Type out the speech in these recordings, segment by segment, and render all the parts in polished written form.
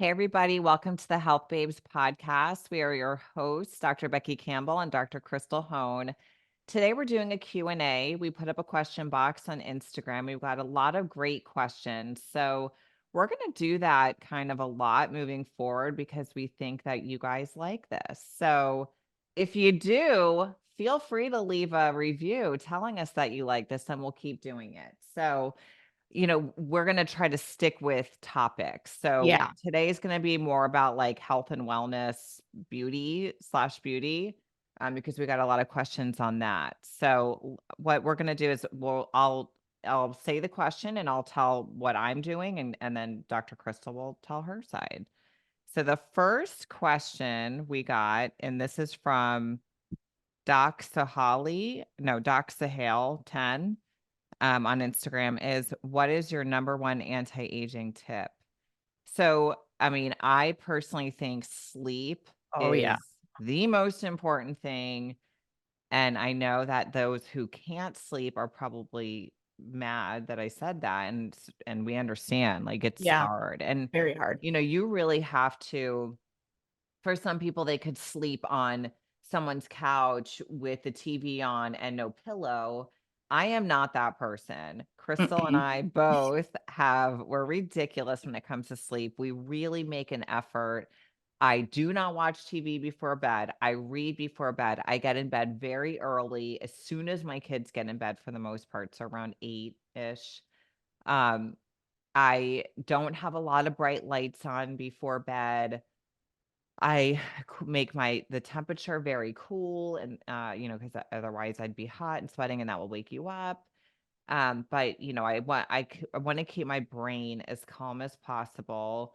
Hey, everybody. Welcome to the Health Babes podcast. We are your hosts, Dr. Becky Campbell and Dr. Crystal Hone. Today, we're doing a Q&A. We put up a question box on Instagram. We've got a lot of great questions. So we're going to do that kind of a lot moving forward because we think that you guys like this. So if you do, feel free to leave a review telling us that you like this and we'll keep doing it. So we're going to try to stick with topics. So Yeah. today's going to be more about like health and wellness, beauty, because we got a lot of questions on that. So what we're going to do is I'll say the question and I'll tell what I'm doing and then Dr. Crystal will tell her side. So the first question we got, and this is from Doc Sahale 10 on Instagram is what is your number one anti-aging tip? So, I mean, I personally think sleep Oh, yeah. is the most important thing. And I know that those who can't sleep are probably mad that I said that. And we understand like it's Yeah. hard. And, Very hard. you really have to, for some people, they could sleep on someone's couch with the TV on and no pillow. I am not that person. Crystal and Mm-mm. I we're ridiculous when it comes to sleep. We really make an effort. I do not watch TV before bed. I read before bed. I get in bed very early, as soon as my kids get in bed for the most part, so around 8-ish. Um, I don't have a lot of bright lights on before bed. I make the temperature very cool and, because otherwise I'd be hot and sweating and that will wake you up. But I want to keep my brain as calm as possible.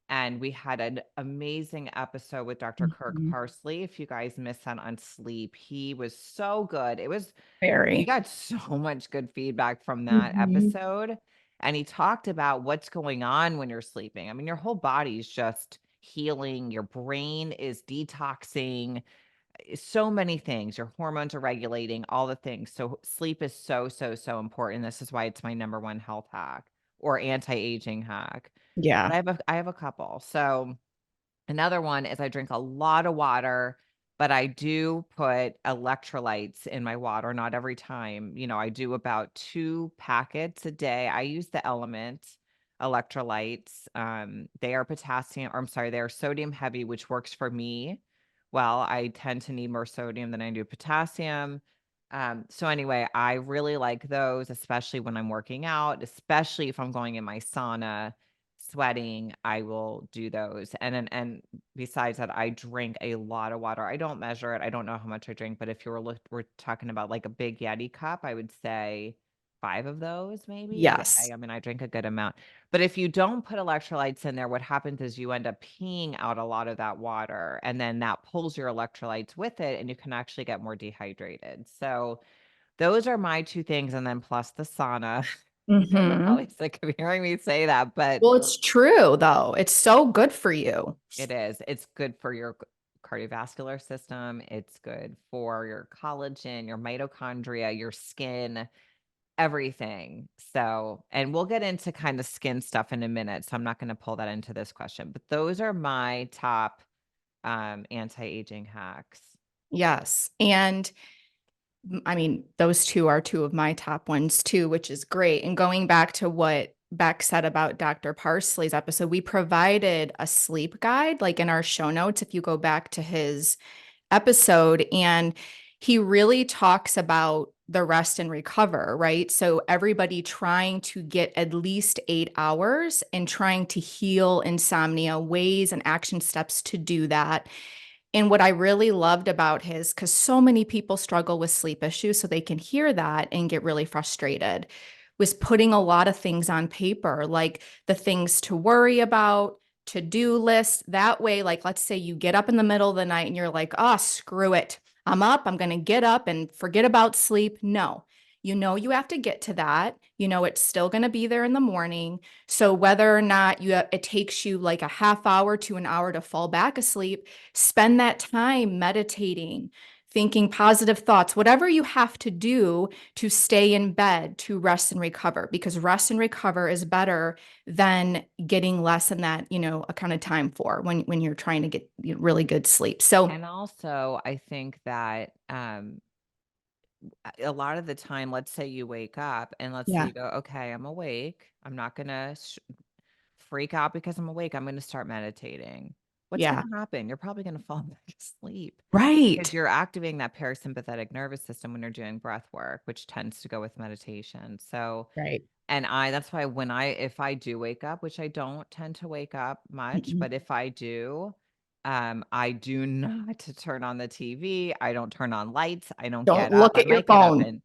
And we had an amazing episode with Dr. Kirk Mhm. Parsley. If you guys missed that on sleep, he was so good. We Very. got so much good feedback from that Mhm. episode, and he talked about what's going on when you're sleeping. I mean, your whole body's just healing, your brain is detoxing, so many things. Your hormones are regulating, all the things. So sleep is so, so, so important. This is why it's my number one health hack or anti-aging hack. But Yeah. I have a couple. So another one is I drink a lot of water, but I do put electrolytes in my water, not every time. I do about 2 packets a day. I use the Element electrolytes. They are potassium, or I'm sorry, they are sodium heavy, which works for me. Well, I tend to need more sodium than I do potassium. So anyway, I really like those, especially when I'm working out, especially if I'm going in my sauna sweating, I will do those. And besides that, I drink a lot of water. I don't measure it. I don't know how much I drink, but if we're talking about like a big Yeti cup, I would say 5 of those maybe a day. Yes. I mean, I drink a good amount. But if you don't put electrolytes in there, what happens is you end up peeing out a lot of that water, and then that pulls your electrolytes with it, and you can actually get more dehydrated. So those are my 2 things, and then plus the sauna. You guys are Mhm. probably sick of hearing me say that, but Well, it's true though. It's so good for you. it is. It's good for your cardiovascular system. It's good for your collagen, your mitochondria, your skin, everything. So, and we'll get into kind of skin stuff in a minute. So I'm not going to pull that into this question, but those are my top anti-aging hacks. Yes. And I mean, those two are two of my top ones too, which is great. And going back to what Beck said about Dr. Parsley's episode, we provided a sleep guide, like in our show notes, if you go back to his episode, and he really talks about the rest and recover, right? So everybody trying to get at least 8 hours and trying to heal insomnia, ways and action steps to do that. And what I really loved about his, because so many people struggle with sleep issues, so they can hear that and get really frustrated, was putting a lot of things on paper, like the things to worry about, to-do list. That way, like, let's say you get up in the middle of the night and you're like, oh, screw it. I'm up. I'm going to get up and forget about sleep. No, you have to get to that. It's still going to be there in the morning. So whether or not it takes you like a half hour to an hour to fall back asleep, spend that time meditating, thinking positive thoughts, whatever you have to do to stay in bed, to rest and recover, because rest and recover is better than getting less than that, a kind of time for when you're trying to get really good sleep. So And also, I think that, a lot of the time, let's say you wake up and let's say yeah, you go, "Okay, I'm awake. I'm not gonna freak out because I'm awake. I'm gonna start meditating." What's yeah, gonna happen? You're probably gonna fall back asleep because right, you're activating that parasympathetic nervous system when you're doing breath work, which tends to go with meditation. So, right. and that's why when if I do wake up, which I don't tend to wake up much, Mm-mm. but if I do, I do not to turn on the TV. I don't turn on lights. I don't Don't get up. look I at your might get up phone. and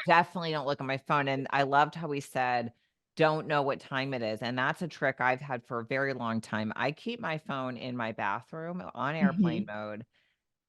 definitely don't look at my phone. And I loved how he said, don't know what time it is. And that's a trick I've had for a very long time. I keep my phone in my bathroom on airplane Mhm. mode,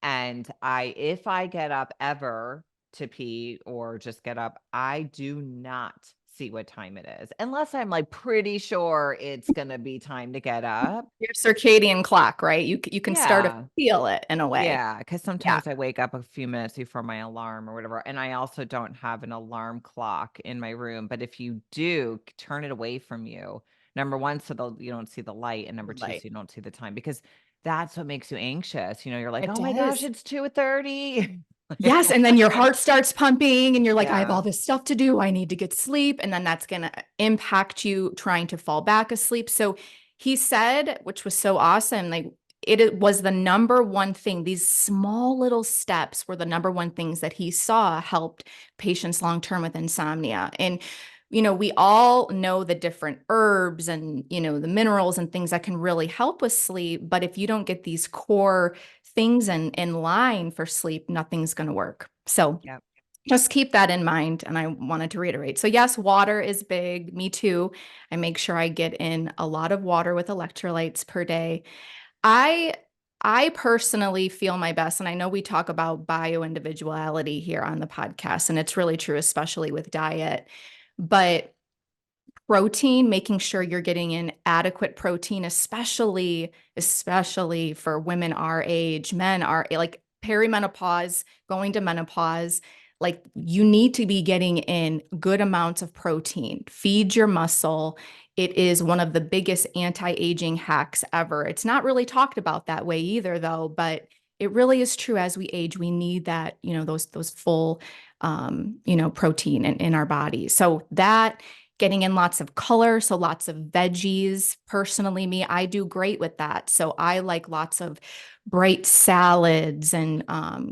and if I get up ever to pee or just get up, I do not see what time it is unless I'm, like, pretty sure it's gonna be time to get up. Your circadian clock, right? You can start to Yeah. feel it in a way. Yeah, because Yeah, sometimes I wake up a few minutes before my alarm or whatever, and I also don't have an alarm clock in my room, but if you do, turn it away from you. Number 1, so you don't see the light, and number 2, so right. you don't see the time, because that's what makes you anxious, you're like, It "Oh my gosh, does. it's 2:30." Yes, and then your heart starts pumping and you're like, I have Yeah. all this stuff to do. I need to get sleep. And then that's going to impact you trying to fall back asleep. So he said, which was so awesome, like it was the number one thing. These small little steps were the number one things that he saw helped patients long term with insomnia. And we all know the different herbs and, the minerals and things that can really help with sleep. But if you don't get these core things in line for sleep, nothing's going to work. So Yep. just keep that in mind. And I wanted to reiterate. So, yes, water is big. Me too. I make sure I get in a lot of water with electrolytes per day. I I personally feel my best, and I know we talk about bio individuality here on the podcast, and it's really true, especially with diet. But protein, making sure you're getting in adequate protein, especially for women our age, men are like perimenopause, going to menopause, like you need to be getting in good amounts of protein. Feed your muscle. It is one of the biggest anti-aging hacks ever. It's not really talked about that way either though, but it really is true as we age, we need that, those full protein in our bodies. So that getting in lots of color, so lots of veggies. Personally, me, I do great with that. So I like lots of bright salads and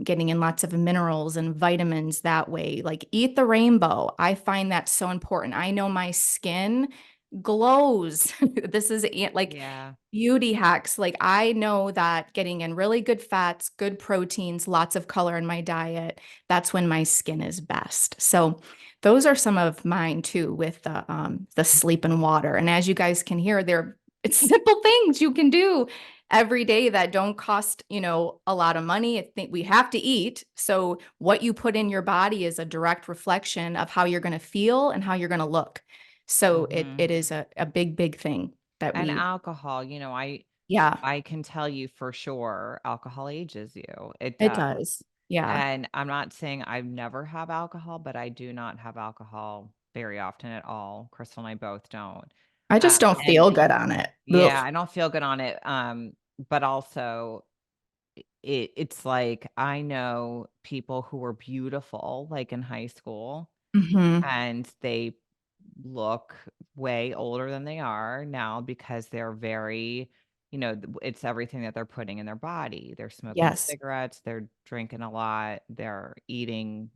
getting in lots of minerals and vitamins that way. Like eat the rainbow. I find that so important. I know my skin glows. This is like Yeah. beauty hacks. Like I know that getting in really good fats, good proteins, lots of color in my diet, that's when my skin is best. So those are some of mine too with the sleep and water. And as you guys can hear, it's simple things you can do every day that don't cost, a lot of money. I think we have to eat. So what you put in your body is a direct reflection of how you're going to feel and how you're going to look. So Mhm. it is a big, big thing that And we, alcohol, yeah, I can tell you for sure alcohol ages you. It it does. does. Yeah. And I'm not saying I never have alcohol, but I do not have alcohol very often at all. Crystal and I both don't. I just don't And feel good on it. Ugh. yeah, I don't feel good on it. But also it's like I know people who were beautiful, like in high school, Hmm. and they look way older than they are now because they're very, it's everything that they're putting in their body. They're smoking Yes. cigarettes, they're drinking a lot, they're eating,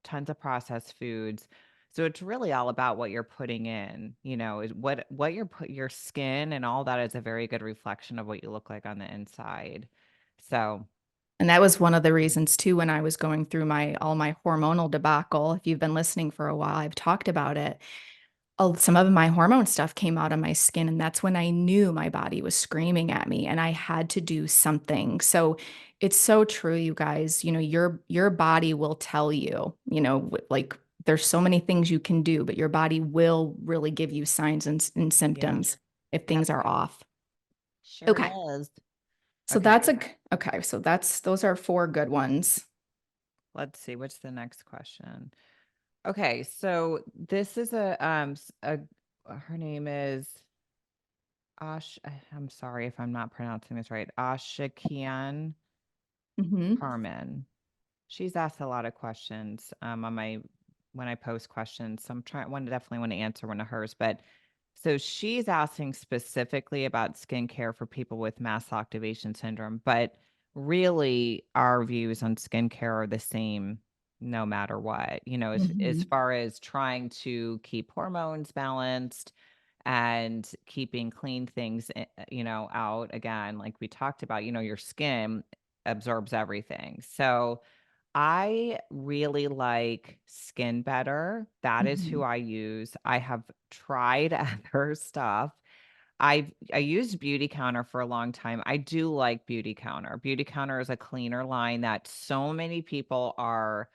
tons of processed foods. So it's really all about what you're putting in, what your skin and all that is a very good reflection of what you look like on the inside. So, And that was one of the reasons too when I was going through my all my hormonal debacle. If you've been listening for a while, I've talked about it. Oh, some of my hormone stuff came out of my skin, and that's when I knew my body was screaming at me and I had to do something. So it's so true, you guys. Your body will tell you, like there's so many things you can do, but your body will really give you signs and yeah. symptoms if Yep. things are off. Sure Okay. does. So Okay, okay. So those are four good ones. let's see. What's the next question? Okay, so this is her name is I'm sorry if I'm not pronouncing this right. Ashakian Hmm. Carmen. She's asked a lot of questions on my when I post questions. So I'm trying one definitely want to answer one of hers, but so she's asking specifically about skincare for people with mast activation syndrome, but really our views on skincare are the same no matter what. As Hmm. far as trying to keep hormones balanced and keeping clean things out again, like we talked about, your skin absorbs everything. So I really like Skin Better. That is who Hmm. I use. I have tried other stuff. I used Beauty Counter for a long time. I do like Beauty Counter. Beauty Counter is a cleaner line that so many people are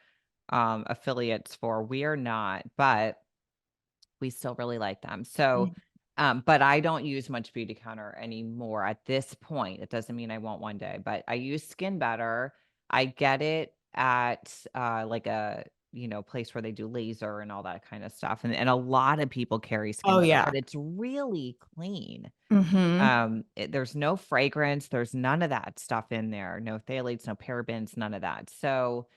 affiliates for. We are not, but we still really like them. So, but I don't use much Beauty Counter anymore at this point. It doesn't mean I won't one day, but I use Skin Better. I get it at like a place where they do laser and all that kind of stuff. And a lot of people carry Skin Oh Better, yeah. but it's really clean. Hmm. There's no fragrance, there's none of that stuff in there. No phthalates, no parabens, none of that. So,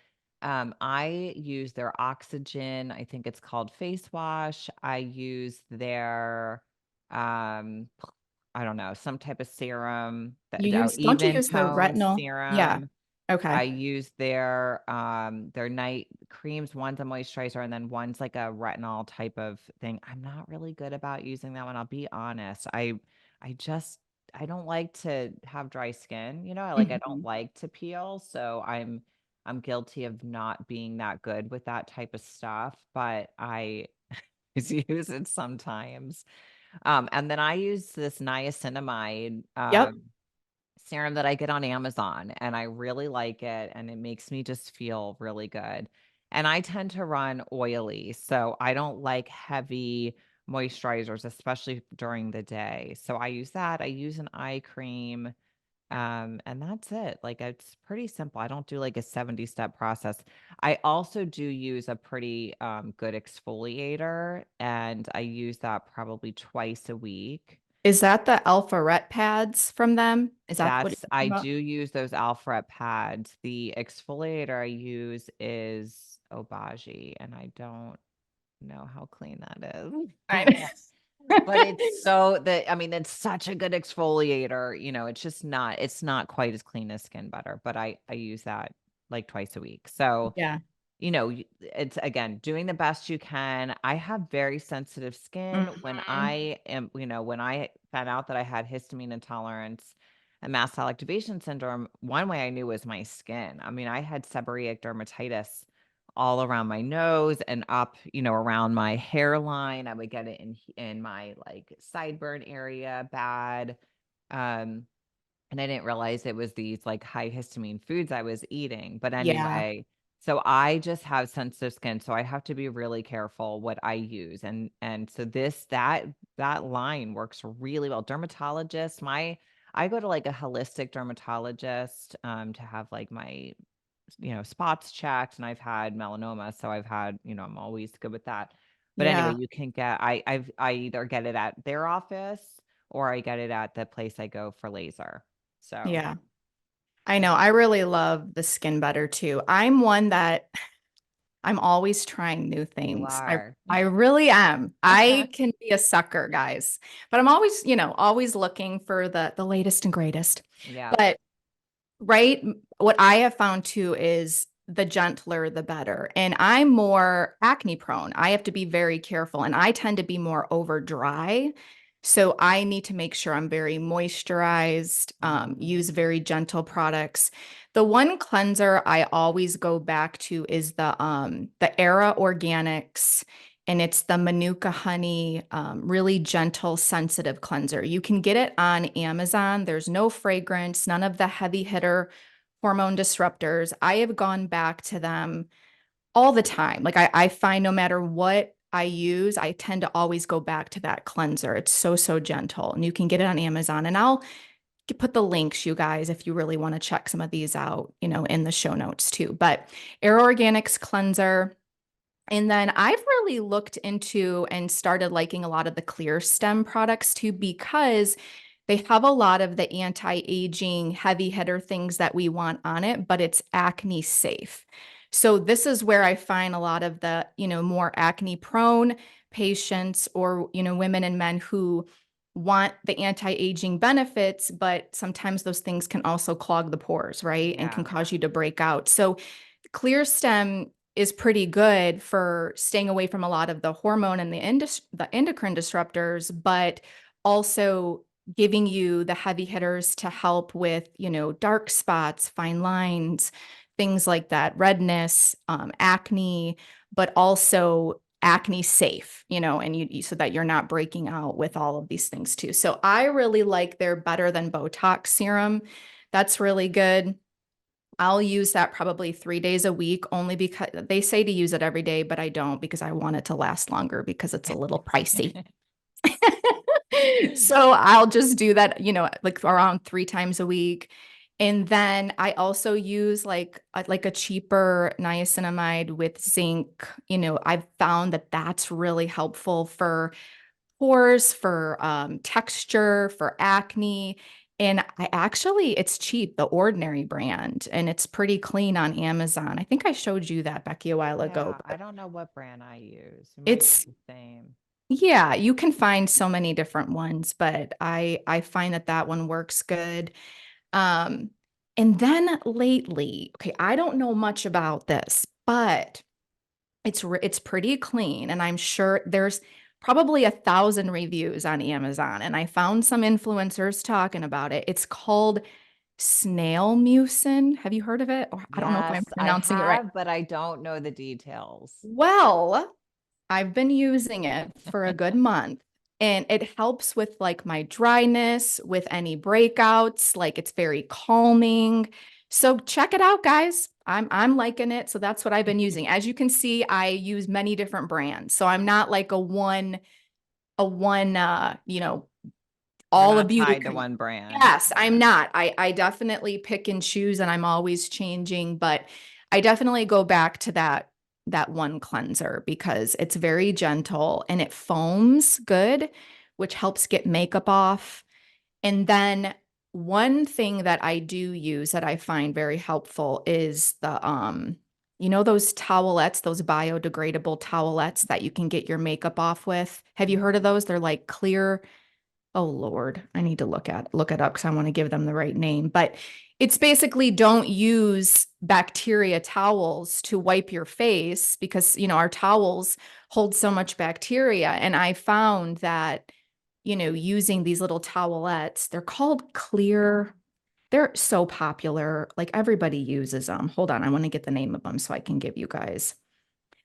I use their oxygen, I think it's called face wash. I use their, um, I don't know, some type of serum, Don't you even use the tone retinol? Yeah. serum. Okay. I use their night creams, one's a moisturizer and then one's like a retinol type of thing. I'm not really good about using that one, I'll be honest. I just I don't like to have dry skin, I don't Hmm. like to peel, so I'm guilty of not being that good with that type of stuff, but I use it sometimes. And then I use this niacinamide Yep. serum that I get on Amazon, and I really like it, and it makes me just feel really good. And I tend to run oily, so I don't like heavy moisturizers, especially during the day. So I use that. I use an eye cream, and that's it. Like it's pretty simple. I don't do like a 70-step process. I also do use a pretty good exfoliator, and I use that probably twice a week. Is that the alpha ret pads from them? Is that what That's you're I talking about? do use those Alpha pads. The exfoliator I use is Obagi, and I don't know how clean that is. I But it's so that I mean, it's such a good exfoliator, it's not quite as clean as Skin Butter, but I use that like twice a week. So Yeah. it's again doing the best you can. I have very sensitive skin. Hmm. When I found out that I had histamine intolerance and mast cell activation syndrome, one way I knew was my skin. I mean, I had seborrheic dermatitis all around my nose and up, around my hairline. I would get it in my like sideburn area bad. Um, and I didn't realize it was these like high histamine foods I was eating. But Yeah. anyway, so I just have sensitive skin, so I have to be really careful what I use. And so that line works really well. Dermatologist, my I go to like a holistic dermatologist to have like my spots checked, and I've had melanoma, so I've had, I'm always good with that. But anyway, Yeah. you can get I either get it at their office or I get it at the place I go for laser. So, Yeah. I know. I really love the skin better too. I'm one that I'm always trying new you things. are. I really am. I can be a sucker, guys. But I'm always, always looking for the latest and greatest. Yeah. But right, what I have found too is the gentler the better. And I'm more acne prone. I have to be very careful and I tend to be more over dry. So I need to make sure I'm very moisturized, Mhm. use very gentle products. The one cleanser I always go back to is the Era Organics, and it's the Manuka Honey, really gentle, sensitive cleanser. You can get it on Amazon. There's no fragrance, none of the heavy hitter hormone disruptors. I have gone back to them all the time. Like I find no matter what I use, I tend to always go back to that cleanser. It's so, so gentle, and you can get it on Amazon. And put the links, you guys, if you really want to check some of these out, in the show notes too. But Air Organics cleanser. And then I've really looked into and started liking a lot of the clear stem products too, because they have a lot of the anti-aging heavy hitter things that we want on it, but it's acne safe. So this is where I find a lot of the, more acne prone patients, or, women and men who want the anti-aging benefits, but sometimes those things can also clog the pores, right? And can Yeah. cause you to break out. So clear stem is pretty good for staying away from a lot of the hormone and the endocrine disruptors, but also giving you the heavy hitters to help with, dark spots, fine lines, things like that, redness, acne, but also acne safe, and so that you're not breaking out with all of these things too. So I really like their Better Than Botox serum. That's really good. I'll use that probably 3 days a week, only because they say to use it every day, but I don't, because I want it to last longer because it's a little pricey. So I'll just do that, like around 3 times a week. And then I also use like a cheaper niacinamide with zinc. I've found that that's really helpful for pores, for texture, for acne. And it's cheap, the Ordinary brand, and it's pretty clean on Amazon. I think I showed you that, Becky, a while ago, Yeah, I but don't know what brand I use. It might it's, be the same. yeah, you can find so many different ones, but I find that that one works good. Um, and then lately, okay, I don't know much about this, but it's pretty clean, and I'm sure there's probably 1,000 reviews on Amazon, and I found some influencers talking about it. It's called snail mucin. Have you heard of it? Or I don't know if I'm Yes, I pronouncing it right. have, but I don't know the details. Well, I've been using it for a good month, and it helps with like my dryness, with any breakouts, like it's very calming. So check it out, guys. I'm liking it. So that's what I've been using. As you can see, I use many different brands. So I'm not like a one You're all of not beauty tied to cream. one brand. Yes, I'm Yeah. not. I definitely pick and choose, and I'm always changing, but I definitely go back to that one cleanser because it's very gentle and it foams good, which helps get makeup off. And then one thing that I do use that I find very helpful is those towelettes, those biodegradable towelettes that you can get your makeup off with. Have you heard of those? They're like clear. Oh Lord, I need to look it up because I want to give them the right name. But it's basically, don't use bacteria towels to wipe your face because our towels hold so much bacteria. And I found that, using these little towelettes, they're called clear. They're so popular. Like everybody uses them. Hold on, I want to get the name of them so I can give you guys,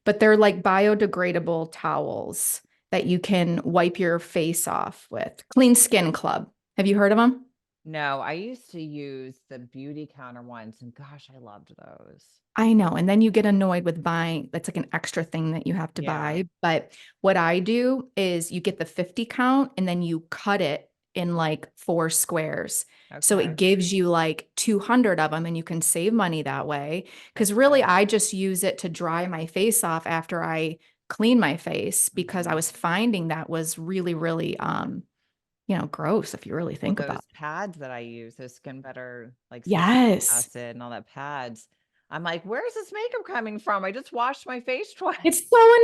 but they're like biodegradable towels that you can wipe your face off with. Clean Skin Club. Have you heard of them? No, I used to use the beauty counter ones, and gosh, I loved those. I know. And then you get annoyed with buying. That's like an extra thing that you have to Yeah. buy. But what I do is you get the 50 count and then you cut it in like 4 squares. So it Okay. gives you like 200 of them, and you can save money that way. Because That's really, good. I just use it to dry my face off after I clean my face, because I Mhm. was finding that was really, really, gross if you really Well, think about those it. pads that I use, those Skin Better, like salicylic Yes. acid and all that pads, I'm like, where's this makeup coming from? I just washed my face twice. It's so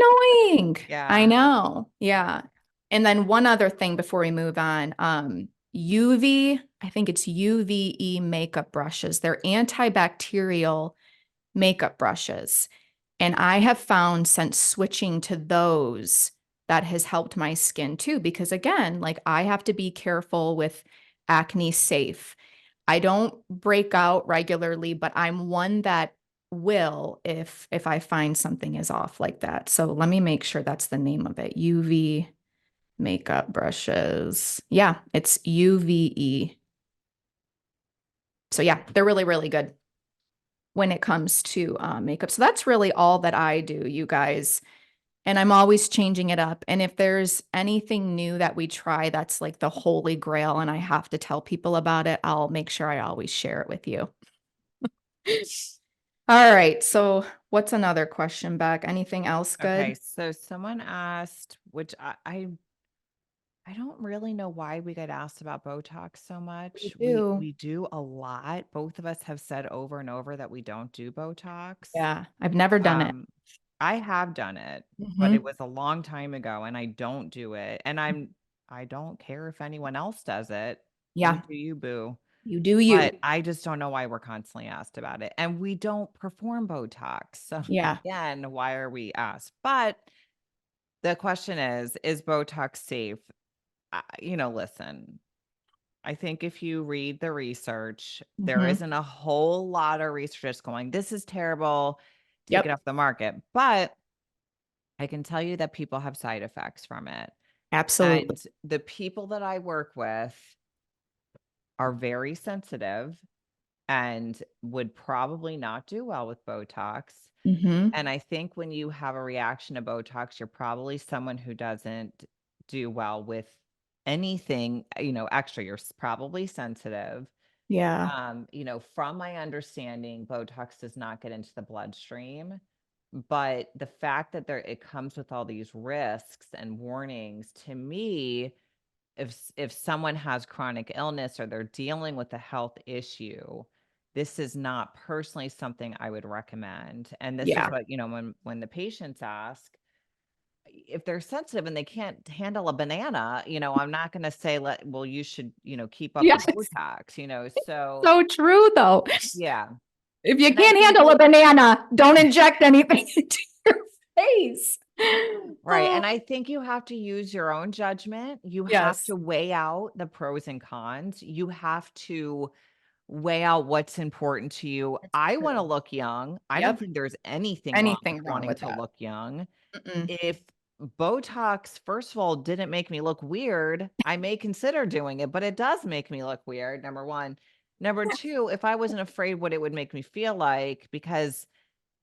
annoying. I Yeah. know. Yeah. And then one other thing before we move on, I think it's UVE makeup brushes. They're antibacterial makeup brushes. And I have found since switching to those that has helped my skin too, because again, like I have to be careful with acne safe. I don't break out regularly, but I'm one that will if I find something is off like that. So let me make sure that's the name of it. UV makeup brushes. Yeah, it's UVE. So yeah, they're really, really good when it comes to makeup. So that's really all that I do, you guys. And I'm always changing it up. And if there's anything new that we try that's like the holy grail and I have to tell people about it, I'll make sure I always share it with you. All right. So, what's another question, Beck? Anything else Okay, good? so someone asked, which I don't really know why we get asked about Botox so We much. We do. we do a lot. Both of us have said over and over that we don't do Botox. Yeah. I've never done it. Um, I have done it, but it Hmm. was a long time ago and I don't do it. And I don't care if anyone else does it. You Yeah. do you, boo. You do But you. I just don't know why we're constantly asked about it. And we don't perform Botox. So Yeah. again, why are we asked? But the question is Botox safe? Listen, I think if you read the research, there Hmm. isn't a whole lot of research that's going, this is terrible, take it Yep. off the market. But I can tell you that people have side effects from it. Absolutely. And the people that I work with are very sensitive and would probably not do well with Botox. Hmm. And I think when you have a reaction to Botox, you're probably someone who doesn't do well with anything, extra. You're probably sensitive. Yeah. From my understanding, Botox does not get into the bloodstream. But the fact that it comes with all these risks and warnings, to me, if someone has chronic illness or they're dealing with a health issue, this is not personally something I would recommend. And this is Yeah. what, when the patients ask if they're sensitive and they can't handle a banana, I'm not going to say well you should, keep up the Yes. Botox, so So true, though. yeah. If you And I can't think handle a you banana, don't inject anything into your face. Right, Oh, and I think you have to use your own judgment. You have yes. to weigh out the pros and cons. You have to weigh out what's important to you. That's I wanna true. look young. I don't Yep. think there's anything wrong with Anything wrong wanting with to that. look young. Mm-mm. If Botox, first of all, didn't make me look weird, I may consider doing it, but it does make me look weird, number 1. Number 2, if I wasn't afraid what it would make me feel like, because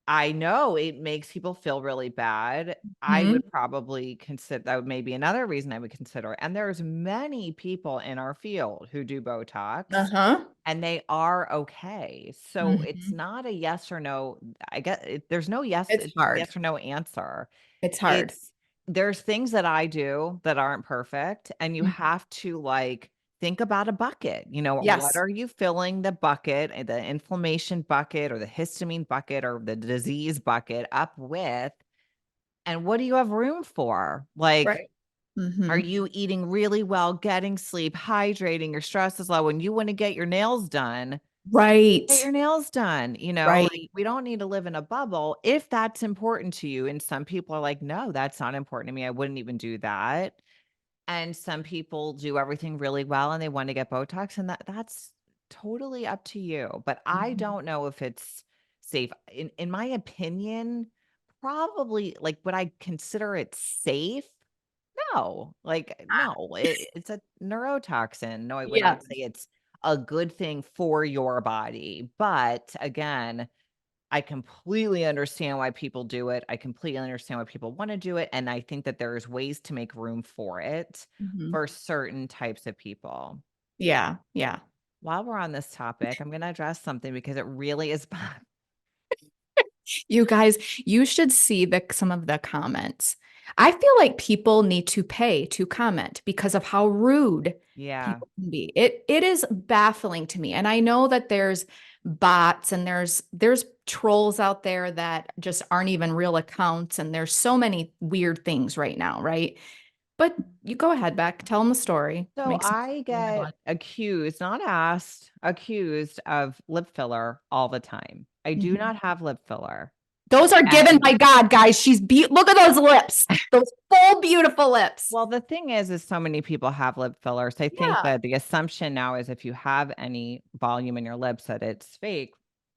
I know it makes people feel really bad, I Mhm. would probably consider that would maybe another reason I would consider it, and there's many people in our field who do Botox Uh-huh. and they are okay. So it's Mhm. not a yes or no. I get it, there's no It's hard. yes or no answer. It's hard. It's there's things that I do that aren't perfect, and you Mm. have to like think about a bucket. What Yes. are you filling the bucket, the inflammation bucket or the histamine bucket or the disease bucket up with? And what do you have room for? Like, Right. are Mhm. you eating really well, getting sleep, hydrating, your stress is low, and you want to get your nails done? Get Right. your nails done, like, Right. we don't need to live in a bubble if that's important to you, and some people are like, "No, that's not important to me, I wouldn't even do that." And some people do everything really well and they wanna get Botox, and that's totally up to you, but I Mhm. don't know if it's safe. In my opinion, probably like, would I consider it safe? No, like, no, it's a neurotoxin. No, I Yeah. wouldn't say it's a good thing for your body, but again, I completely understand why people do it. I completely understand why people wanna do it, and I think that there's ways to make room for it Mhm. for certain types of people. Yeah. Yeah. While we're on this topic, I'm gonna address something because it really is You guys, you should see some of the comments. I feel like people need to pay to comment because of how rude Yeah. people can be. It is baffling to me. And I know that there's bots and there's trolls out there that just aren't even real accounts and there's so many weird things right now, right? But you go ahead, Beck, tell them the story. So Make some I in my get blood. accused, not asked, accused of lip filler all the time. I do Mhm. not have lip filler. Those are given And by God, guys. Look at those lips. Those full beautiful lips. well, the thing is so many people have lip fillers. I think Yeah. that the assumption now is if you have any volume in your lips that it's fake,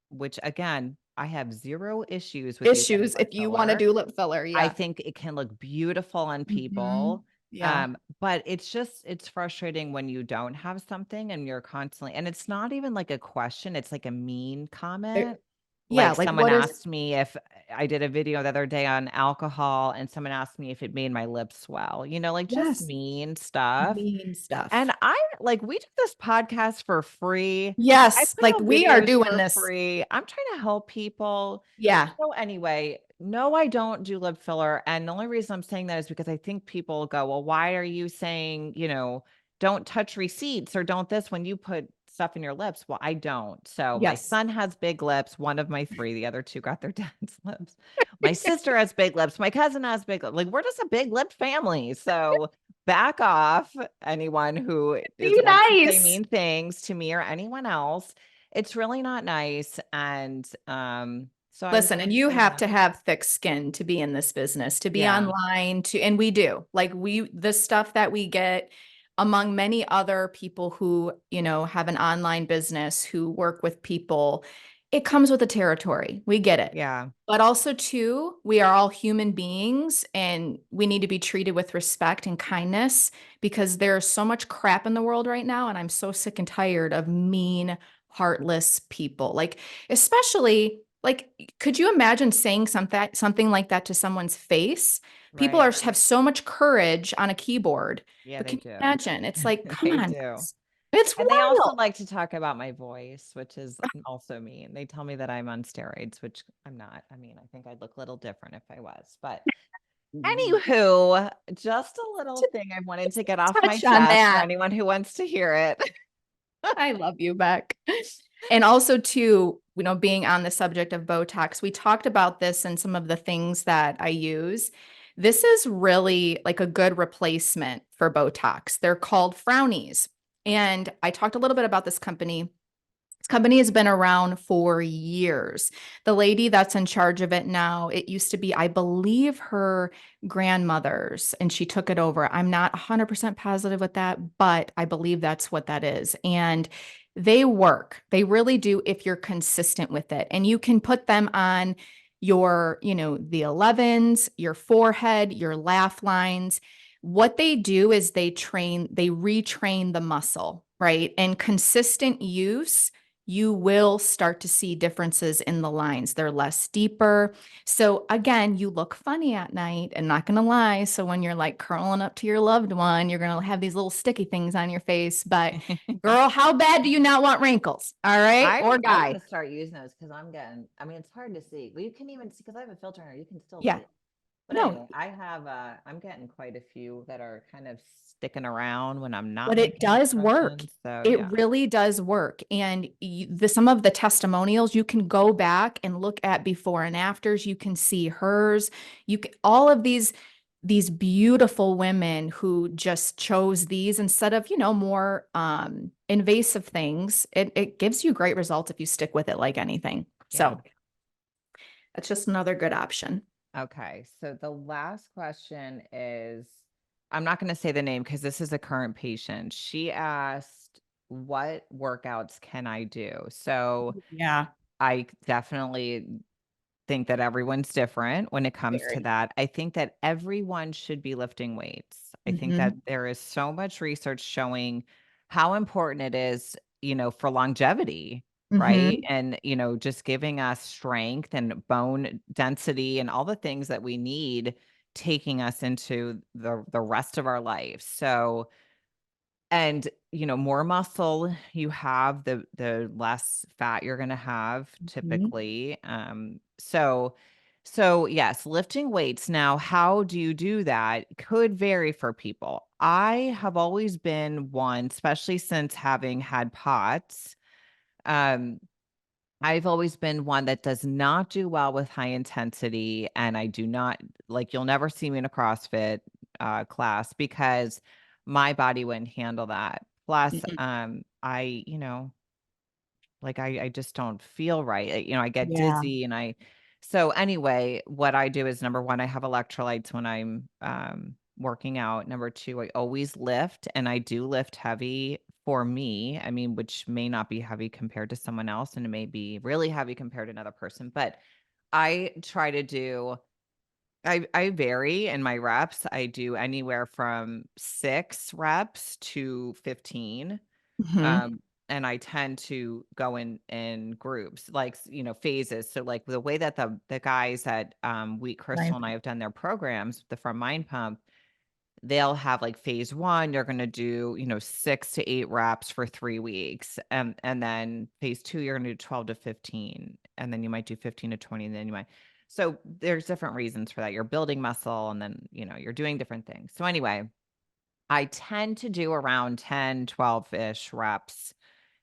which again, I have 0 issues with you getting Issues lip if you want to filler. do lip filler. I Yeah. think it can look beautiful on Mhm. people. Yeah. But it's frustrating when you don't have something and you're constantly and it's not even like a question, it's like a mean It comment. Yeah, Like, like someone what is asked me if I did a video the other day on alcohol, and someone asked me if it made my lips swell, like, just yes, mean stuff. mean stuff. And we do this podcast for free. I Yes, put like out we are videos doing for this. free. I'm trying to help people. Yeah. So anyway, no, I don't do lip filler. And the only reason I'm saying that is because I think people go, well, why are you saying, don't touch receipts or don't this when you put stuff in your lips? Well, I don't. So my Yes. son has big lips, one of my three, the other two got their dad's lips. My sister has big lips. My cousin has big lips. Like, we're just a big lip family. So back off, anyone who Be wants to say nice. mean things to me or anyone else. It's really not nice. And so Listen, and I'm you saying have that. to have thick skin to be in this business, to be Yeah. online, and we do. Like the stuff that we get among many other people who, have an online business, who work with people, it comes with the territory. We get it. Yeah. But also too, we are all human beings and we need to be treated with respect and kindness because there's so much crap in the world right now. And I'm so sick and tired of mean, heartless people. Like, especially like, could you imagine saying something like that to someone's face? People Right. have so much courage on a keyboard, Yeah, but they can you do. imagine? It's like, come They on, do. guys. It's And they also wild. like to talk about my voice, which is also mean. They tell me that I'm on steroids, which I'm not. I mean, I think I'd look a little different if I was. But anywho, just a little Just thing I wanted to get off my touch on chest for that. anyone who wants to hear it. I love you, Beck. And also, too, being on the subject of Botox, we talked about this and some of the things that I use. This is really like a good replacement for Botox. They're called Frownies. And I talked a little bit about this company. This company has been around for years. The lady that's in charge of it now, it used to be, I believe, her grandmother's, and she took it over. I'm not 100% positive with that, but I believe that's what that is. And they work. They really do if you're consistent with it. And you can put them on your, the 11s, your forehead, your laugh lines. What they do is they retrain the muscle, right? And consistent use, you will start to see differences in the lines. They're less deeper. So again, you look funny at night and not going to lie. So when you're like curling up to your loved one, you're going to have these little sticky things on your face. But girl, how bad do you not want wrinkles? All right. Or I'm guy. gonna start using those because I'm getting. I mean, it's hard to see. Well, you can even see because I have a filter in here. You can still see Yeah. it. But No, anyway, I'm getting quite a few that are kind of sticking around when I'm not but it making does work. expressions. So It yeah. really does work. And some of the testimonials, you can go back and look at before and afters. You can see hers. You can, all of these beautiful women who just chose these instead of, more invasive things. It gives you great results if you stick with it like anything. Yeah. So that's just another good option. Okay. So the last question is I'm not going to say the name because this is a current patient. She asked, what workouts can I do? So Yeah, I definitely think that everyone's different when it comes to very. that. I think that everyone should be lifting weights. I think that Hmm. there is so much research showing how important it is, for longevity, right? Hmm. And, just giving us strength and bone density and all the things that we need taking us into the rest of our lives. So, and, more muscle you have, the less fat you're gonna have Hmm. typically. So yes, lifting weights. Now, how do you do that? Could vary for people. I have always been one, especially since having had POTS. Um, I've always been one that does not do well with high intensity, and I do not like you'll never see me in a CrossFit class because my body wouldn't handle that. Plus, like I just don't feel right. I get Yeah. dizzy and so anyway, what I do is number one, I have electrolytes when I'm working out. Number two, I always lift and I do lift heavy for me. I mean, which may not be heavy compared to someone else, and it may be really heavy compared to another person, but I try to do I vary in my reps. I do anywhere from 6 reps to 15. Hmm. and I tend to go in groups, like, phases. So, like, the way that the guys at, Wheat Right. Crystal and I have done their programs, the From Mind Pump, they'll have, like, phase 1, you're gonna do, 6 to 8 reps for 3 weeks, and then phase 2, you're gonna do 12 to 15, and then you might do 15 to 20, and then you might so there's different reasons for that. You're building muscle, and then, you're doing different things. So, anyway, I tend to do around 10, 12-ish reps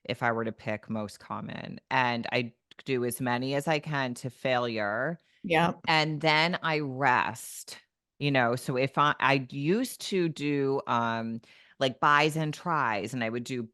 if I were to pick most common, and I do as many as I can to failure, Yeah. and then I rest, so if I used to do, like, bis and tris, and I would do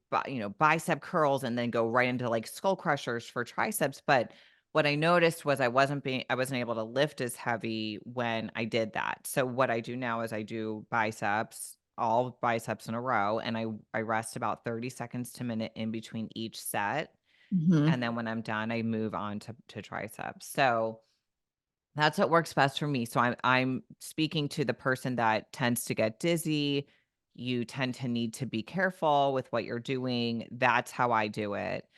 bicep curls and then go right into, like, skull crushers for triceps, but what I noticed was I wasn't able to lift as heavy when I did that. So what I do now is I do biceps, all biceps in a row, and I rest about 30 seconds to a minute in between each set, Mhm. and then when I'm done, I move on to triceps. So that's what works best for me. So I'm speaking to the person that tends to get dizzy. You tend to need to be careful with what you're doing. That's how I do it.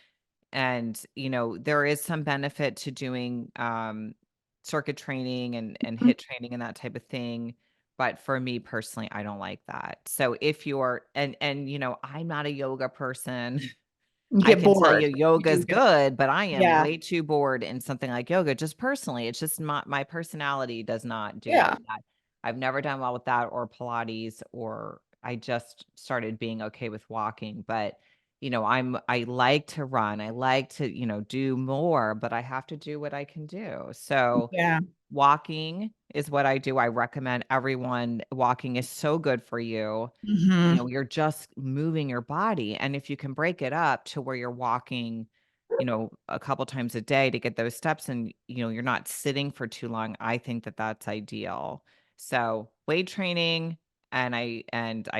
And, there is some benefit to doing circuit training and Mhm. hit training and that type of thing. But for me personally, I don't like that. So if you're I'm not a yoga person. You I get can tell bored. you You do yoga's get good, but I am Yeah. way too bored in something like yoga, just personally. It's just not my personality does not do well Yeah. with that. I've never done well with that or Pilates, or I just started being okay with walking. But, I like to run. I like to, do more, but I have to do what I can do. So Yeah. walking is what I do. I recommend everyone walking is so good for you. Mhm. You're just moving your body, and if you can break it up to where you're walking, a couple times a day to get those steps and, you're not sitting for too long, I think that that's ideal. So, weight training and I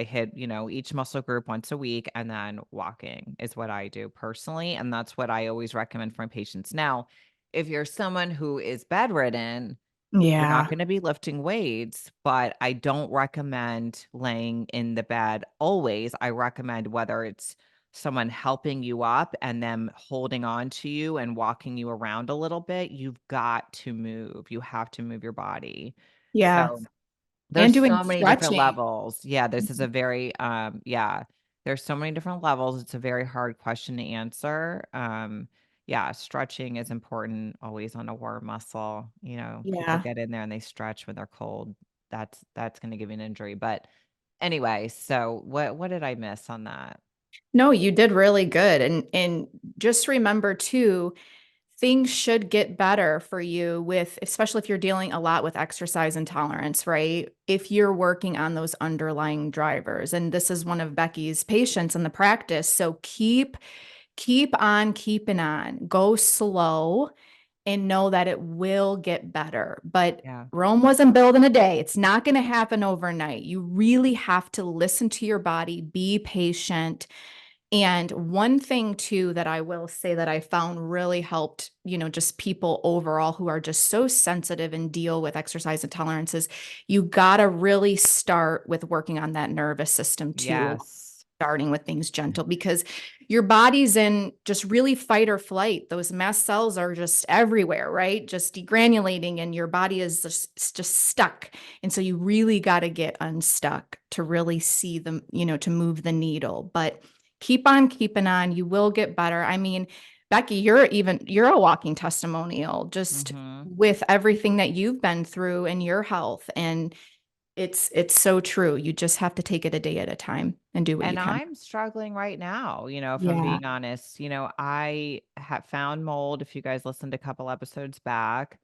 hit, each muscle group once a week, and then walking is what I do personally, and that's what I always recommend for my patients. Now, if you're someone who is bedridden, you're not Yeah. gonna be lifting weights, but I don't recommend laying in the bed always. I recommend whether it's someone helping you up and them holding on to you and walking you around a little bit, you've got to move. You have to move your body. Yeah. So And there's doing so many different stretching. levels. Yeah, this is a very, yeah, there's so many different levels. It's a very hard question to answer. Yeah, stretching is important always on a war muscle. People Yeah. get in there and they stretch when they're cold. That's going to give you an injury. But anyway, so what did I miss on that? No, you did really good. And just remember too, things should get better for you with, especially if you're dealing a lot with exercise intolerance, right? If you're working on those underlying drivers. And this is one of Becky's patients in the practice. So keep on keeping on. Go slow and know that it will get better. But Yeah. Rome wasn't built in a day. It's not going to happen overnight. You really have to listen to your body, be patient. And one thing too that I will say that I found really helped, just people overall who are just so sensitive and deal with exercise intolerances, you got to really start with working on that nervous system too, Yes. starting with things gentle because your body's in just really fight or flight. Those mast cells are just everywhere, right? Just degranulating and your body is just stuck. And so you really got to get unstuck to really see them, to move the needle. But keep on keeping on. You will get better. I mean, Becky, you're a walking testimonial just Mhm. with everything that you've been through in your health. And it's so true. You just have to take it a day at a time and do what you And can. I'm struggling right now, if I'm Yeah, being honest. I have found mold. If you guys listened a couple episodes back,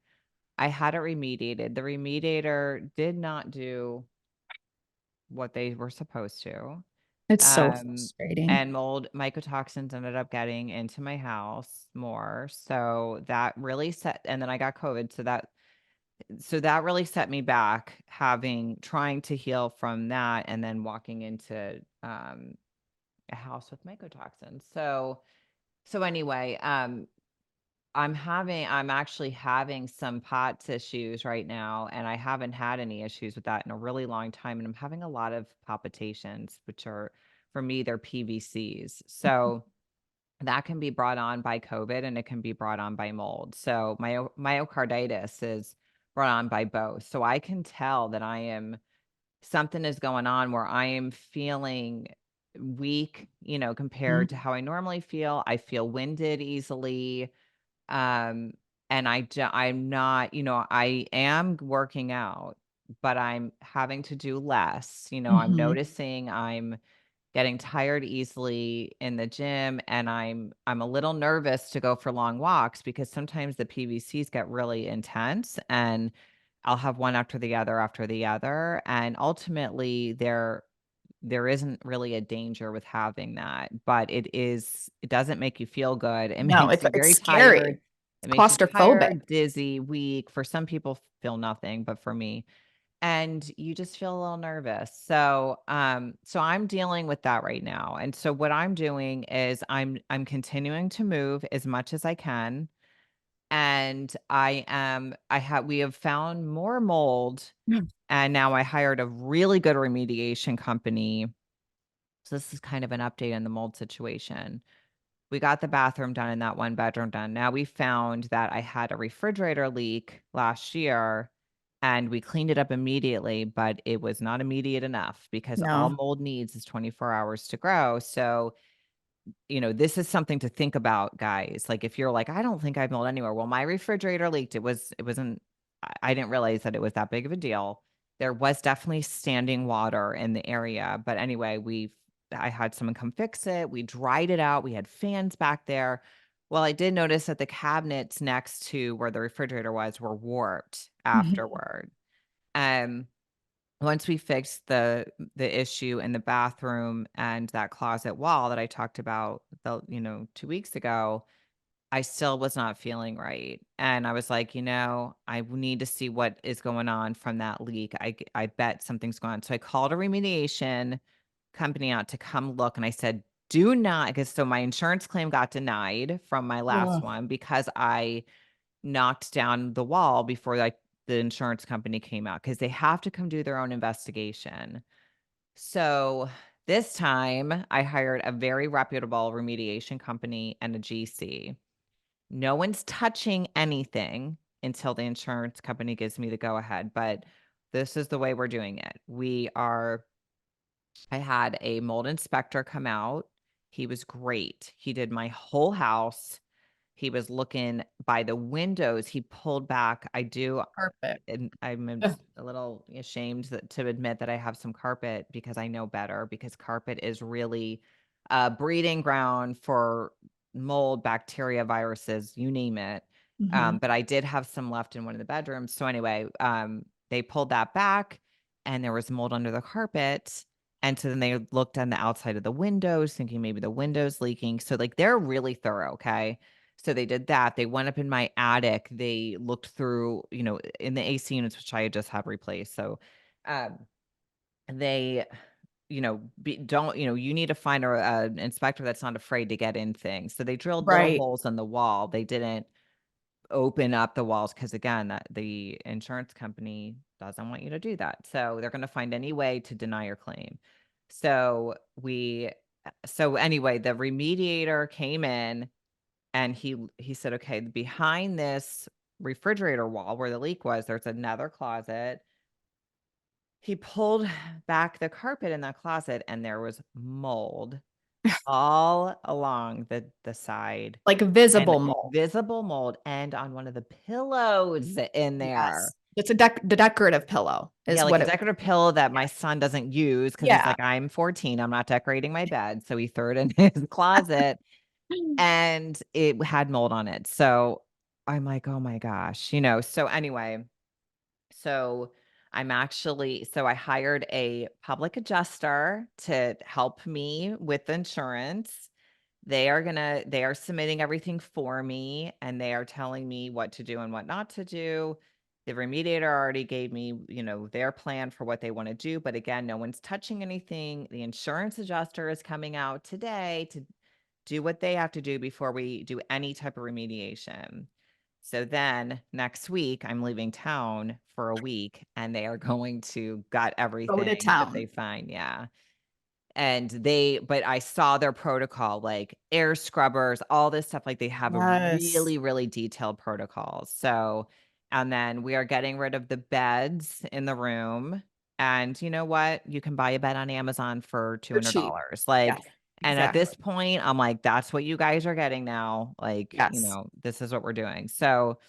I had it remediated. The remediator did not do what they were supposed to. it's so Um, frustrating. and mold mycotoxins ended up getting into my house more. So that really set, and then I got COVID. So that really set me back trying to heal from that and then walking into a house with mycotoxins. So anyway, I'm actually having some POTS issues right now, and I haven't had any issues with that in a really long time. And I'm having a lot of palpitations, which are for me, they're PVCs. So that can be brought on by COVID and it can be brought on by mold. So myocarditis is brought on by both. So I can tell that something is going on where I am feeling weak, Mhm. compared to how I normally feel. I feel winded easily. Um, and I'm not, I am working out, but I'm having to do less. I'm Mhm. noticing I'm getting tired easily in the gym, and I'm a little nervous to go for long walks because sometimes the PVCs get really intense, and I'll have one after the other, and ultimately there isn't really a danger with having that, but it doesn't make you feel good. It No, makes you it's very scary. tired. It's It makes you claustrophobic. tired, dizzy, weak. For some people feel nothing, but for me, and you just feel a little nervous. So I'm dealing with that right now. And so what I'm doing is I'm continuing to move as much as I can. And we have found more mold, Mm. and now I hired a really good remediation company. So this is kind of an update on the mold situation. We got the bathroom done and that one bedroom done. Now we found that I had a refrigerator leak last year and we cleaned it up immediately, but it was not immediate enough because all No. mold needs is 24 hours to grow. So this is something to think about, guys. Like if you're like, I don't think I've mold anywhere. Well, my refrigerator leaked. It wasn't, I didn't realize that it was that big of a deal. There was definitely standing water in the area. But anyway, I had someone come fix it. We dried it out. We had fans back there. Well, I did notice that the cabinets next to where the refrigerator was were warped Mhm. afterward. Um, Once we fixed the issue in the bathroom and that closet wall that I talked about 2 weeks ago, I still was not feeling right. And I was like, I need to see what is going on from that leak. I bet something's going on. So I called a remediation company out to come look and I said, do not, because so my insurance claim got denied from my last Ugh. one because I knocked down the wall before, like, the insurance company came out because they have to come do their own investigation. So, this time, I hired a very reputable remediation company and a GC. No one's touching anything until the insurance company gives me the go ahead, but this is the way we're doing it. I had a mold inspector come out. He was great. He did my whole house. He was looking by the windows. He pulled back. Carpet. And Ugh. a little ashamed to admit that I have some carpet because I know better, because carpet is really a breeding ground for mold, bacteria, viruses, you name it. Mhm. But I did have some left in one of the bedrooms. So anyway, they pulled that back and there was mold under the carpet. And so then they looked on the outside of the windows, thinking maybe the window's leaking. So like they're really thorough. Okay. So they did that. They went up in my attic. They looked through, in the AC units, which I had just had replaced. So, um, they, don't, you need to find an inspector that's not afraid to get in things. So they drilled little Right. holes in the wall. They didn't open up the walls because, again, the insurance company doesn't want you to do that. So they're going to find any way to deny your claim. So so anyway, the remediator came in and he said, "Okay, behind this refrigerator wall where the leak was, there's another closet." He pulled back the carpet in that closet, and there was mold all along the side, Like and visible mold. visible mold, and on one of the pillows in there. Yes. It's the decorative pillow Yeah, is like what a it decorative pillow that my yeah. son doesn't use because he's Yeah. like, "I'm 14, I'm not decorating my bed," so he threw it in his closet. And it had mold on it. So I'm like, "Oh my gosh," So anyway, so I hired a public adjuster to help me with insurance. They are submitting everything for me, and they are telling me what to do and what not to do. The remediator already gave me, their plan for what they want to do, but again, no one's touching anything. The insurance adjuster is coming out today to do what they have to do before we do any type of remediation. So then next week, I'm leaving town for a week and they are going to gut Go to everything that they town. find. Yeah. but I saw their protocol, like air scrubbers, all this stuff, like they have a Yes. really, really detailed protocol. So, and then we are getting rid of the beds in the room. And you know what? You can buy a bed on Amazon for For cheap. $200. Yes, Like, and at exactly. this point, I'm like, that's what you guys are getting now. Like, Yes. this is what we're doing. So,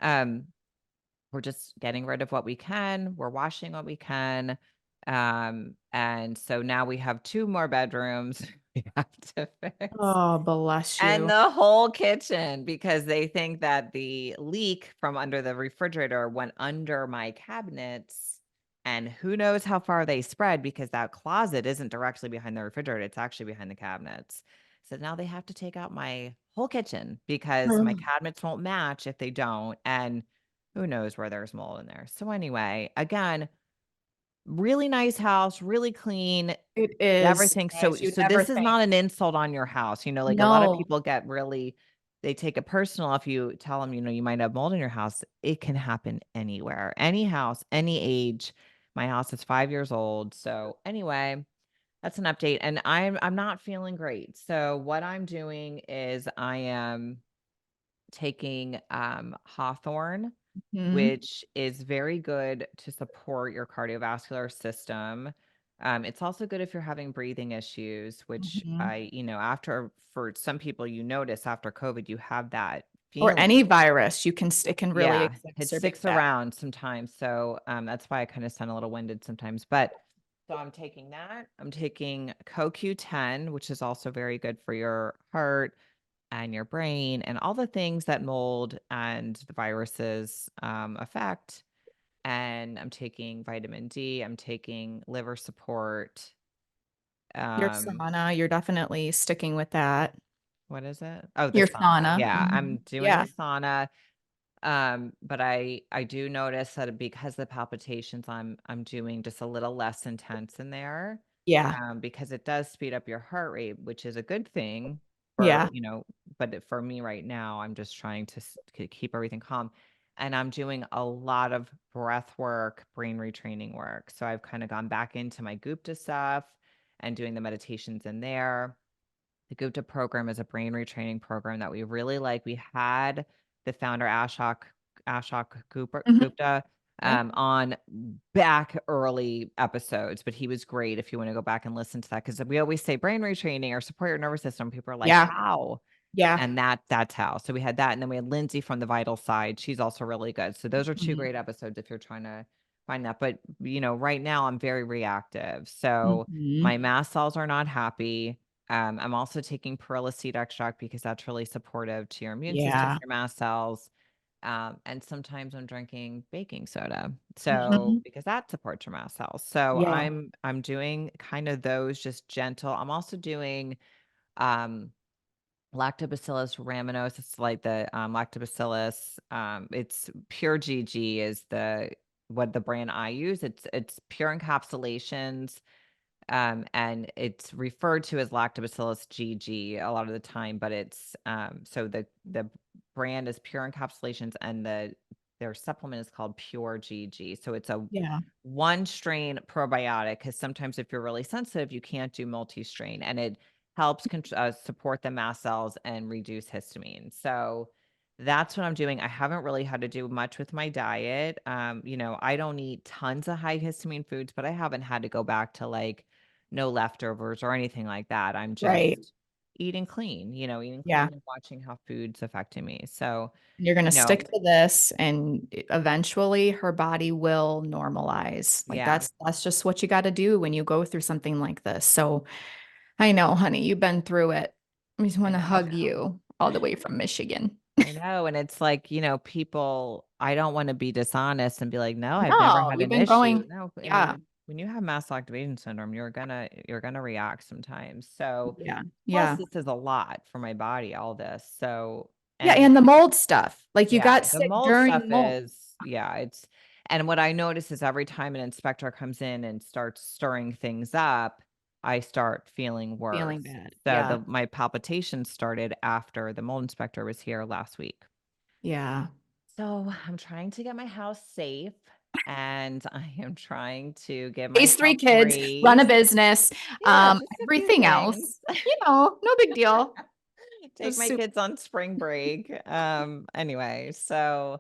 um, we're just getting rid of what we can, we're washing what we can, and so now we have 2 more bedrooms we have to fix, Oh, bless and you. the whole kitchen because they think that the leak from under the refrigerator went under my cabinets, and who knows how far they spread because that closet isn't directly behind the refrigerator, it's actually behind the cabinets. So now they have to take out my whole kitchen because my Mm. cabinets won't match if they don't, and who knows where there's mold in there. So anyway, again, really nice house, really clean, It is everything. nice. So You'd so never this is think. not an insult on your house, like, a lot of No. people get really they take it personal if you tell them, you might have mold in your house. It can happen anywhere, any house, any age. My house is 5 years old. So anyway, that's an update, and I'm not feeling great. So what I'm doing is I am taking, hawthorn, Mhm, which is very good to support your cardiovascular system. It's also good if you're having breathing issues, which mhm. after for some people, you notice after COVID, you have that Or feeling. any virus, it can really Yeah, it exacerbate sticks that. around sometimes. So that's why I kind of sound a little winded sometimes. But so I'm taking that. I'm taking CoQ10, which is also very good for your heart and your brain and all the things that mold and the viruses affect. And I'm taking vitamin D. I'm taking liver support. Your Um, sauna, you're definitely sticking with that. what is it? Oh, the Your sauna. sauna. Yeah, I'm Mhm. doing the Yeah, sauna. But I do notice that because the palpitations, I'm doing just a little less intense in there, yeah, because it does speed up your heart rate, which is a good thing for, yeah. but for me right now, I'm just trying to keep everything calm. And I'm doing a lot of breath work, brain retraining work. So I've kind of gone back into my Gupta stuff and doing the meditations in there. The Gupta program is a brain retraining program that we really like. We had the founder Ashok Mhm. Gupta Okay. on back early episodes, but he was great if you want to go back and listen to that because we always say brain retraining or support your nervous system. People are like, Yeah, how? yeah. And that's how. So we had that, and then we had Lindsay from the Vital Side. She's also really good. So those are 2 Mhm, great episodes if you're trying to find that. But, right now I'm very reactive. So my mhm. mast cells are not happy. I'm also taking perilla seed extract because that's really supportive to your immune system, Yeah. your mast cells. And sometimes I'm drinking baking soda. So Mhm. because that supports your mast cells. So Yeah. I'm doing kind of those just gentle. I'm also doing um Lactobacillus rhamnosus, it's like the, Lactobacillus, it's Pure GG is what the brand I use. It's pure encapsulations, and it's referred to as Lactobacillus GG a lot of the time, but so the brand is Pure Encapsulations and their supplement is called Pure GG. So it's a Yeah. one strain probiotic because sometimes if you're really sensitive, you can't do multi-strain, and it helps support the mast cells and reduce histamine. So that's what I'm doing. I haven't really had to do much with my diet. I don't eat tons of high histamine foods, but I haven't had to go back to like no leftovers or anything like that. I'm Right. just eating clean, eating Yeah. clean and watching how food's affecting me. So, You're gonna you stick know, to this and eventually her body will normalize. Like yeah, that's just what you gotta do when you go through something like this. So I know, honey, you've been through it. I just I want to know. hug you all the way from Michigan. I know. And it's like, people, I don't want to be dishonest and be like, no, I've never No, had you've an been issue. going. No, I Yeah, mean, when you have mast activation syndrome, you're gonna react sometimes. So yeah, plus yeah. this is a lot for my body, all this. So Yeah, and and the mold stuff. Like you yeah, got the sick mold stuff during mold. is yeah, it's and what I notice is every time an inspector comes in and starts stirring things up, I start feeling Feeling worse. bad. So Yeah, my palpitations started after the mold inspector was here last week. yeah. So I'm trying to get my house safe. and I am trying to give Raise 3 myself kids, run a grace. business, Yeah, just a few everything things. else, no big deal. Take Just my super kids on spring break. Anyway, so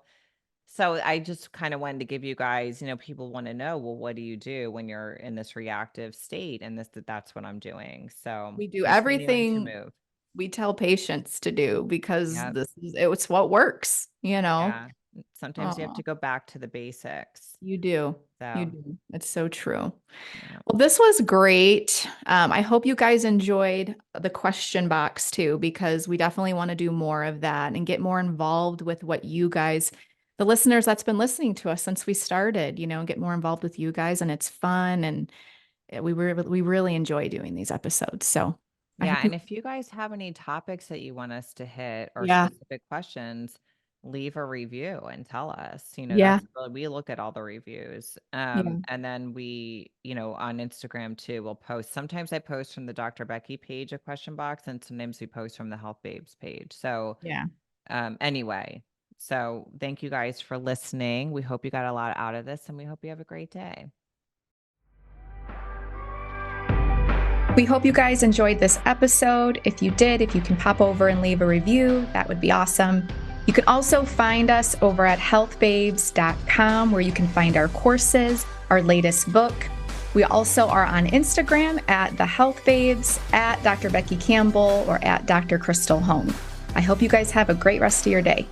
I just kind of wanted to give you guys, people want to know, well, what do you do when you're in this reactive state? And that's what I'm doing. So we do continuing to everything move. we tell patients to do because Yeah. it's what works, you know? Yeah. Sometimes you have Oh, to go back to the basics. you do. You So, do. It's so true. yeah. Well, this was great. I hope you guys enjoyed the question box too, because we definitely want to do more of that and get more involved with what you guys, the listeners that's been listening to us since we started, get more involved with you guys. And it's fun. And we really enjoy doing these episodes. So I Yeah, hope you, and if you guys have any topics that you want us to hit or yeah, specific questions, leave a review and tell us. yeah, That's really, we look at all the reviews. yeah, And then we, on Instagram too, we'll post. Sometimes I post from the Dr. Becky page, a question box, and sometimes we post from the Health Babes page. So, yeah. anyway, so thank you guys for listening. We hope you got a lot out of this and we hope you have a great day. We hope you guys enjoyed this episode. If you did, if you can pop over and leave a review, that would be awesome. You can also find us over at healthbabes.com, where you can find our courses, our latest book. We also are on Instagram at The Health Babes, at Dr. Becky Campbell, or at Dr. Crystal Home. I hope you guys have a great rest of your day.